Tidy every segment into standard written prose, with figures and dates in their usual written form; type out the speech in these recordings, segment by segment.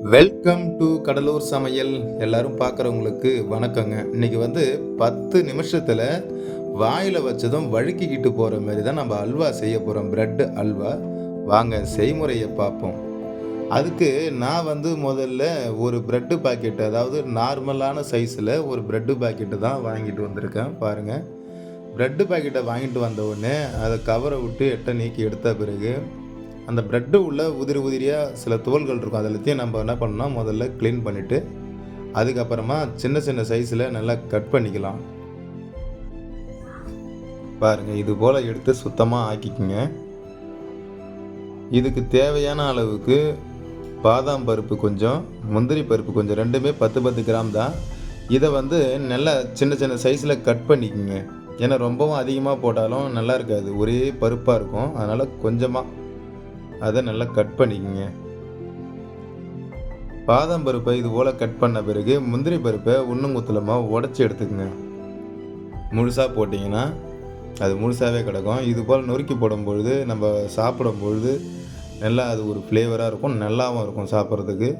Welcome to Cuddalore சமையல். எல்லாரும் பார்க்குறவங்களுக்கு வணக்கங்க. இன்னைக்கு 10 நிமிஷத்தில் வாயில் வச்சதும் வழுக்கிக்கிட்டு போகிற மாதிரி தான் நம்ம அல்வா செய்ய போகிறோம். பிரெட் அல்வா. வாங்க செய்முறையை பார்ப்போம். அதுக்கு நான் முதல்ல ஒரு பிரெட்டு பாக்கெட், அதாவது நார்மலான சைஸில் ஒரு பிரெட்டு பாக்கெட்டு தான் வாங்கிட்டு வந்திருக்கேன். பாருங்கள், பிரெட்டு பாக்கெட்டை வாங்கிட்டு வந்த உடனே அதை கவரை விட்டு எட்டை நீக்கி எடுத்த பிறகு அந்த ப்ரெட்டு உள்ள உதிரி உதிரியாக சில தோல்கள் இருக்கும். அதெல்லாத்தையும் நம்ம என்ன பண்ணணும், முதல்ல க்ளீன் பண்ணிவிட்டு அதுக்கப்புறமா சின்ன சின்ன சைஸில் நல்லா கட் பண்ணிக்கலாம். பாருங்கள், இது போல் எடுத்து சுத்தமாக ஆக்கிக்குங்க. இதுக்கு தேவையான அளவுக்கு பாதாம் பருப்பு கொஞ்சம், முந்திரி பருப்பு கொஞ்சம், ரெண்டுமே 10 கிராம் தான். இதை நல்லா சின்ன சின்ன சைஸில் கட் பண்ணிக்கோங்க. ஏன்னா ரொம்பவும் அதிகமாக போட்டாலும் நல்லா இருக்காது, ஒரே பருப்பாக இருக்கும். அதனால் கொஞ்சமாக அதை நல்லா கட் பண்ணிக்கோங்க. பாதாம் பருப்பை இது போல் கட் பண்ண பிறகு முந்திரி பருப்பை ஒன்றுங்குத்தலமாக உடச்சி எடுத்துக்கோங்க. முழுசாக போட்டிங்கன்னா அது முழுசாகவே கிடக்கும். இது போல் நொறுக்கி போடும்பொழுது நம்ம சாப்பிடும்பொழுது நல்லா அது ஒரு ஃப்ளேவராக இருக்கும், நல்லாவும் இருக்கும் சாப்பிட்றதுக்கு.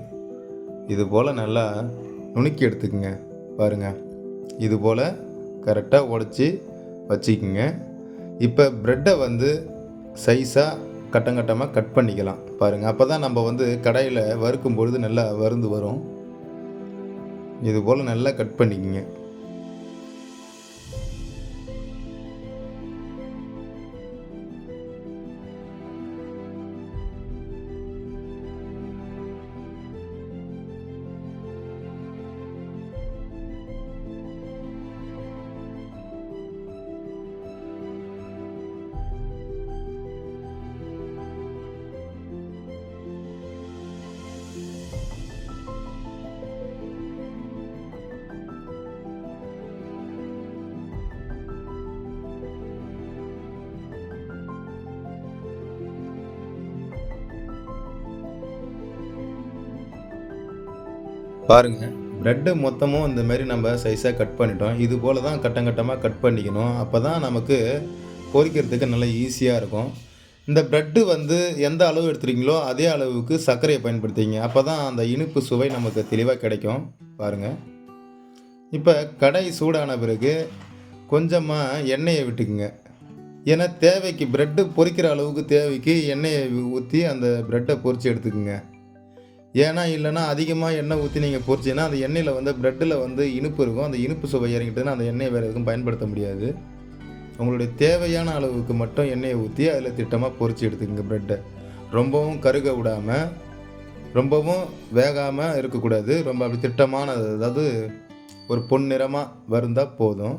இது போல் நல்லா நுணுக்கி எடுத்துக்கோங்க. பாருங்கள், இது போல் கரெக்டாக உடச்சி வச்சுக்கோங்க. இப்போ ப்ரெட்டை சைஸாக கட்டமாக கட் பண்ணிக்கலாம். பாருங்கள், அப்போ தான் நம்ம கடாயில் வறுக்கும் பொழுது நல்லா வறுந்து வரும். இது போல் நல்லா கட் பண்ணிக்கோங்க. பாருங்கள், ப்ரெட்டு மொத்தமும் இந்த மாதிரி நம்ம சைஸாக கட் பண்ணிட்டோம். இது போல் தான் கட்டமாக கட் பண்ணிக்கணும். அப்போ தான் நமக்கு பொரிக்கிறதுக்கு நல்லா ஈஸியாக இருக்கும். இந்த ப்ரெட்டு எந்த அளவு எடுத்துறீங்களோ அதே அளவுக்கு சர்க்கரையை பயன்படுத்திங்க. அப்போ தான் அந்த இனிப்பு சுவை நமக்கு தெளிவாக கிடைக்கும். பாருங்கள், இப்போ கடாய் சூடான பிறகு கொஞ்சமாக எண்ணெயை விட்டுக்குங்க. ஏன்னா தேவைக்கு ப்ரெட்டு பொரிக்கிற அளவுக்கு தேவைக்கு எண்ணெயை ஊற்றி அந்த ப்ரெட்டை பொரித்து எடுத்துக்குங்க. ஏன்னா இல்லைன்னா அதிகமாக எண்ணெய் ஊற்றி நீங்கள் பொரிச்சிங்கன்னா அந்த எண்ணெயில் ப்ரெட்டில் இனிப்பு இருக்கும். அந்த இனிப்பு சுவை இறங்கிட்டுன்னா அந்த எண்ணெயை வேறு எதுவும் பயன்படுத்த முடியாது. உங்களுடைய தேவையான அளவுக்கு மட்டும் எண்ணெயை ஊற்றி அதில் திட்டமாக பொரித்து எடுத்துக்கங்க. ப்ரெட்டை ரொம்பவும் கருக விடாமல், ரொம்பவும் வேகாமல் இருக்கக்கூடாது. ரொம்ப அப்படி திட்டமான, அதாவது ஒரு பொன்னிறமாக வருந்தால் போதும்.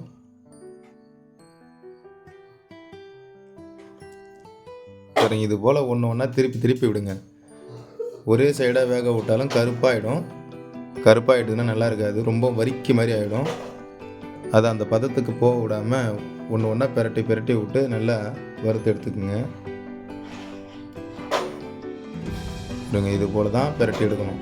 சரிங்க, இது போல் ஒன்று ஒன்றா திருப்பி விடுங்க. ஒரே சைடாக வேக விட்டாலும் கருப்பாயிடுதுன்னா நல்லா இருக்காது, ரொம்ப வரிக்கி மாதிரி ஆகிடும். அதை அந்த பதத்துக்கு போக விடாமல் ஒன்று ஒன்றா பிரட்டி விட்டு நல்லா வறுத்து எடுத்துக்குங்க. இது போல் தான் பிரட்டி எடுக்கணும்.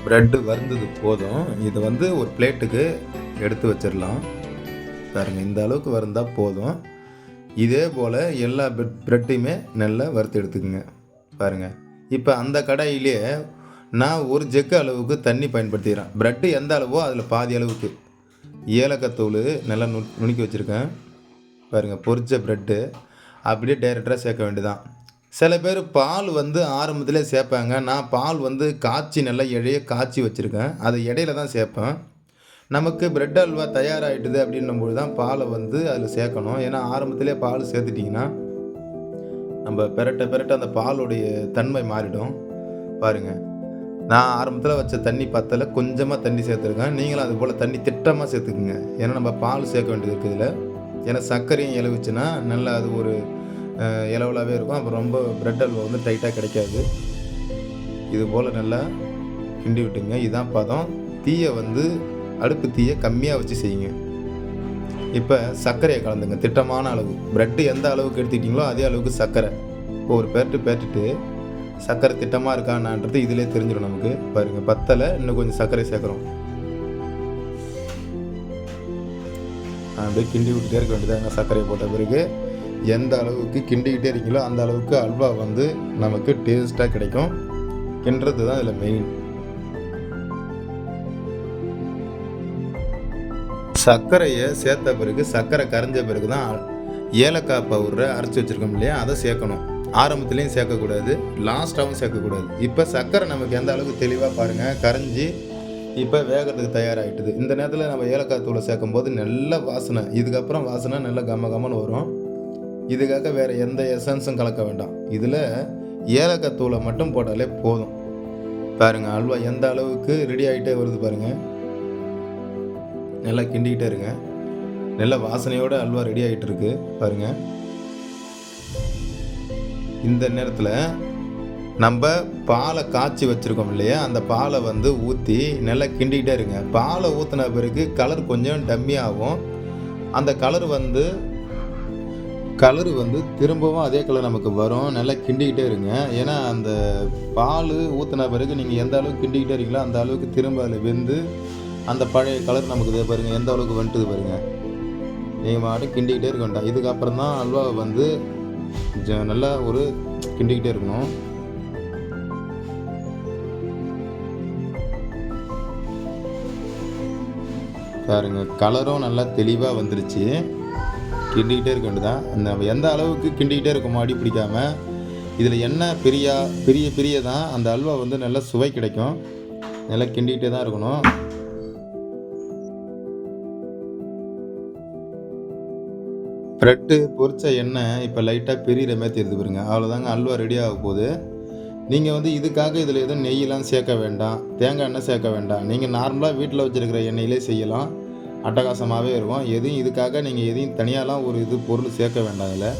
ப்ரெட்டு வறுந்தது போதும். இது ஒரு பிளேட்டுக்கு எடுத்து வச்சிடலாம். பாருங்கள், இந்த அளவுக்கு வறுந்தால் போதும். இதே போல் எல்லா ப்ரெட்டையுமே நல்லா வறுத்து எடுத்துக்கோங்க. பாருங்கள், இப்போ அந்த கடாயிலே நான் ஒரு ஜக்கு அளவுக்கு தண்ணி பயன்படுத்திக்கிறேன். ப்ரெட்டு எந்த அளவோ அதில் பாதி அளவுக்கு ஏலக்காய் தூள் நல்லா நுணுக்கி வச்சுருக்கேன். பாருங்கள், பொரிச்ச ப்ரெட்டு அப்படியே டைரெக்டாக சேர்க்க வேண்டியதான். சில பேர் பால் ஆரம்பத்திலே சேர்ப்பாங்க. நான் பால் காய்ச்சி நல்லா இழைய காய்ச்சி வச்சுருக்கேன். அதை இடையில தான் சேர்ப்பேன். நமக்கு ப்ரெட் அல்வா தயாராகிட்டுது அப்படின்னும்போது தான் பாலை அதில் சேர்க்கணும். ஏன்னா ஆரம்பத்திலே பால் சேர்த்துட்டிங்கன்னா நம்ம பெரட்ட அந்த பாலுடைய தன்மை மாறிடும். பாருங்கள், நான் ஆரம்பத்தில் வச்ச தண்ணி பத்தலை, கொஞ்சமாக தண்ணி சேர்த்துருக்கேன். நீங்களும் அது போல் தண்ணி திட்டமாக சேர்த்துக்குங்க. ஏன்னா நம்ம பால் சேர்க்க வேண்டியது இருக்குது இதில். ஏன்னா சர்க்கரையும் இலவிச்சுன்னா நல்லா அது ஒரு இலவலாகவே இருக்கும். அப்புறம் ரொம்ப ப்ரெட் அல்வா டைட்டாக கிடைக்காது. இது போல் நல்லா கிண்டி விட்டுங்க. இதுதான் பதம். தீயை அடுப்பு தீயை கம்மியாக வச்சு செய்யுங்க. இப்போ சர்க்கரையை கலந்துங்க திட்டமான அளவு. ப்ரெட்டு எந்த அளவுக்கு எடுத்துக்கிட்டீங்களோ அதே அளவுக்கு சர்க்கரை. ஒரு பேர்ட்டுட்டு சர்க்கரை திட்டமாக இருக்கான்றது இதிலே தெரிஞ்சிடும் நமக்கு. பாருங்கள், பத்தலை, இன்னும் கொஞ்சம் சர்க்கரை சேர்க்குறோம். அப்படியே கிண்டி விட்டுட்டே இருக்க வேண்டியதாங்க. சர்க்கரையை போட்ட பிறகு எந்த அளவுக்கு கிண்டிக்கிட்டே இருக்கீங்களோ அந்த அளவுக்கு அல்வா வந்து நமக்கு டேஸ்ட்டாக கிடைக்கும். கிண்டுறது தான் இதில் மெயின். சர்க்கரையை சேர்த்த பிறகு, சர்க்கரை கரைஞ்ச பிறகு தான் ஏலக்காய் பவுடரை அரைச்சி வச்சுருக்கோம் இல்லையா, அதை சேர்க்கணும். ஆரம்பத்துலேயும் சேர்க்கக்கூடாது, லாஸ்ட்டாகவும் சேர்க்கக்கூடாது. இப்போ சர்க்கரை நமக்கு எந்த அளவுக்கு தெளிவாக பாருங்கள் கரைஞ்சி இப்போ வேகிறதுக்கு தயாராகிட்டுது. இந்த நேரத்தில் நம்ம ஏலக்காய் தூளை சேர்க்கும் போது நல்ல வாசனை, இதுக்கப்புறம் வாசனை நல்ல கம்மன்னு வரும். இதுக்காக வேறு எந்த எசன்ஸும் கலக்க வேண்டாம். இதில் ஏலக்காய் தூளை மட்டும் போட்டாலே போதும். பாருங்கள், அல்வா எந்த அளவுக்கு ரெடி ஆகிட்டே வருது பாருங்கள். நல்லா கிண்டிக்கிட்டே இருங்க. நல்ல வாசனையோடு அல்வா ரெடி ஆகிட்டு இருக்கு பாருங்கள். இந்த நேரத்தில் நம்ம பாலை காய்ச்சி வச்சுருக்கோம் இல்லையா, அந்த பாலை வந்து ஊற்றி நல்லா கிண்டிக்கிட்டே இருங்க. பாலை ஊற்றின பிறகு கலர் கொஞ்சம் டம்மியாகும். அந்த கலர் வந்து திரும்பவும் அதே கலர் நமக்கு வரும். நல்லா கிண்டிக்கிட்டே இருங்க. ஏன்னா அந்த பால் ஊற்றின பிறகு நீங்கள் எந்த அளவுக்கு கிண்டிக்கிட்டே இருக்கீங்களோ அந்த அளவுக்கு திரும்ப அதில் வெந்து அந்த பழைய கலர் நமக்கு இதே பாருங்கள் எந்த அளவுக்கு வந்துட்டுது பாருங்கள். நீங்கள் மாட்டும் கிண்டிக்கிட்டே இருக்க வேண்டாம். இதுக்கப்புறம் தான் அல்வாவை வந்து நல்லா ஒரு கிண்டிக்கிட்டே இருக்கணும். பாருங்க, கலரும் நல்லா தெளிவாக வந்துருச்சு. கிண்டிக்கிட்டே இருக்க வேண்டியதான். நம்ம எந்த அளவுக்கு கிண்டிக்கிட்டே இருக்கோமோ அடி பிடிக்காமல். இதில் என்ன பிரிய தான் அந்த அல்வா வந்து நல்லா சுவை கிடைக்கும். நல்லா கிண்டிக்கிட்டே தான் இருக்கணும். ப்ரெட்டு பொரிச்ச எண்ணெய் இப்போ லைட்டாக பிரிகிற மாதிரி தெரியுது பாருங்க. அவ்வளோதாங்க, அல்வா ரெடி ஆக போகுது. நீங்கள் வந்து இதுக்காக இதில் எதுவும் நெய்யெலாம் சேர்க்க வேண்டாம், தேங்காய் எண்ணெய் சேர்க்க வேண்டாம். நீங்கள் நார்மலாக வீட்டில் வச்சுருக்கிற எண்ணெயிலே செய்யலாம், அட்டகாசமாகவே இருக்கும். இதுக்காக நீங்கள் எதையும் தனியாலாம் ஒரு பொருள் சேர்க்க வேண்டாம். அதில்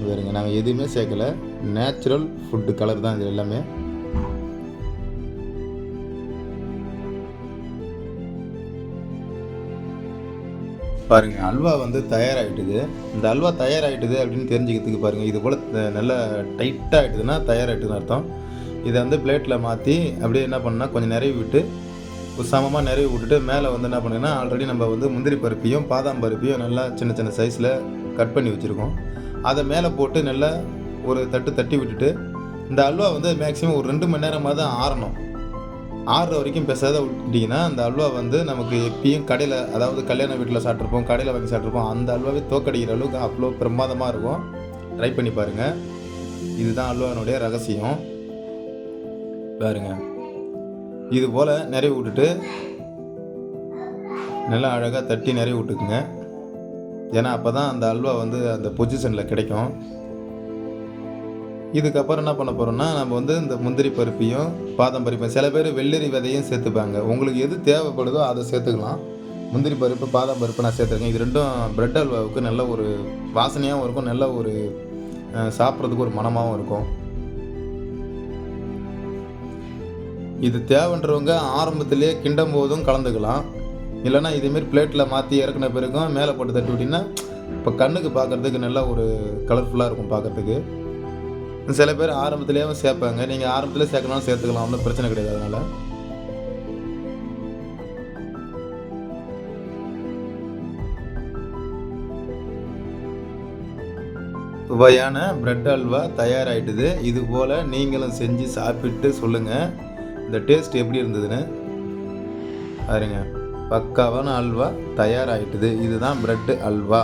பாருங்க, நாங்கள் எதுவுமே சேர்க்கலை. நேச்சுரல் ஃபுட்டு கலர் தான் இது எல்லாமே. பாருங்கள், அல்வா வந்து தயாராகிட்டுது. இந்த அல்வா தயாராகிட்டுது அப்படின்னு தெரிஞ்சுக்கிறதுக்கு பாருங்கள், இது போல் நல்லா டைட்டாக ஆகிட்டுதுன்னா தயாராகிட்டுதுன்னு அர்த்தம். இதை வந்து பிளேட்டில் மாற்றி அப்படியே என்ன பண்ணால் கொஞ்சம் நிறைய விட்டு ஒரு சமமாக நிறைய விட்டுட்டு மேலே வந்து என்ன பண்ணுங்கன்னா, ஆல்ரெடி நம்ம வந்து முந்திரி பருப்பையும் பாதாம் பருப்பையும் நல்லா சின்ன சின்ன சைஸில் கட் பண்ணி வச்சுருக்கோம். அதை மேலே போட்டு நல்லா ஒரு தட்டி விட்டுட்டு, இந்த அல்வா வந்து மேக்ஸிமம் ஒரு 2 மணி நேரமாக தான் ஆறணும். ஆறுற வரைக்கும் பேசாத விட்டிங்கன்னா அந்த அல்வா வந்து நமக்கு எப்பயும் கடையில், அதாவது கல்யாண வீட்டில் சாப்பிட்ருப்போம், கடையில் வாங்கி சாப்பிட்ருப்போம், அந்த அல்வாவே தோக்கடிக்கிற அளவுக்கு அவ்வளோ பிரமாதமாக இருக்கும். ட்ரை பண்ணி பாருங்கள். இதுதான் அல்வானுடைய ரகசியம். பாருங்கள், இது போல் நிறைய விட்டுட்டு நல்லா அழகாக தட்டி நிறைய விட்டுக்குங்க. ஏன்னா அப்போ தான் அந்த அல்வா வந்து அந்த பொசிஷனில் கிடைக்கும். இதுக்கப்புறம் என்ன பண்ண போகிறோம்னா, நம்ம வந்து இந்த முந்திரி பருப்பையும் பாதாம் பருப்பையும், சில பேர் வெள்ளரி விதையும் சேர்த்துப்பாங்க. உங்களுக்கு எது தேவைப்படுதோ அதை சேர்த்துக்கலாம். முந்திரி பருப்பு பாதாம் பருப்பு நான் சேர்த்துருக்கேன். இது ரெண்டும் பிரெட் அல்வாவுக்கு நல்ல ஒரு வாசனையாகவும் இருக்கும், நல்ல ஒரு சாப்பிட்றதுக்கு ஒரு மணமாகவும் இருக்கும். இது தேவைன்றவங்க ஆரம்பத்திலே கிண்டும் போதும் கலந்துக்கலாம். இல்லைனா இதேமாரி பிளேட்டில் மாற்றி இறக்குன பிறகும் மேலே போட்டு தட்டி விட்டிங்கன்னா இப்போ கண்ணுக்கு பார்க்குறதுக்கு நல்லா ஒரு கலர்ஃபுல்லாக இருக்கும் பார்க்குறதுக்கு. சில பேர் ஆரம்பத்துலேயே சேர்ப்பாங்க. நீங்கள் ஆரம்பத்திலே சேர்க்கணும் சேர்த்துக்கலாம், ஒன்றும் பிரச்சனை கிடையாது. அதனால் சுவையான பிரெட் அல்வா தயாராகிட்டுது. இது போல் நீங்களும் செஞ்சு சாப்பிட்டு சொல்லுங்கள் இந்த டேஸ்ட் எப்படி இருந்ததுன்னு. பாருங்க, பக்காவான அல்வா தயாராகிட்டுது. இதுதான் பிரெட் அல்வா.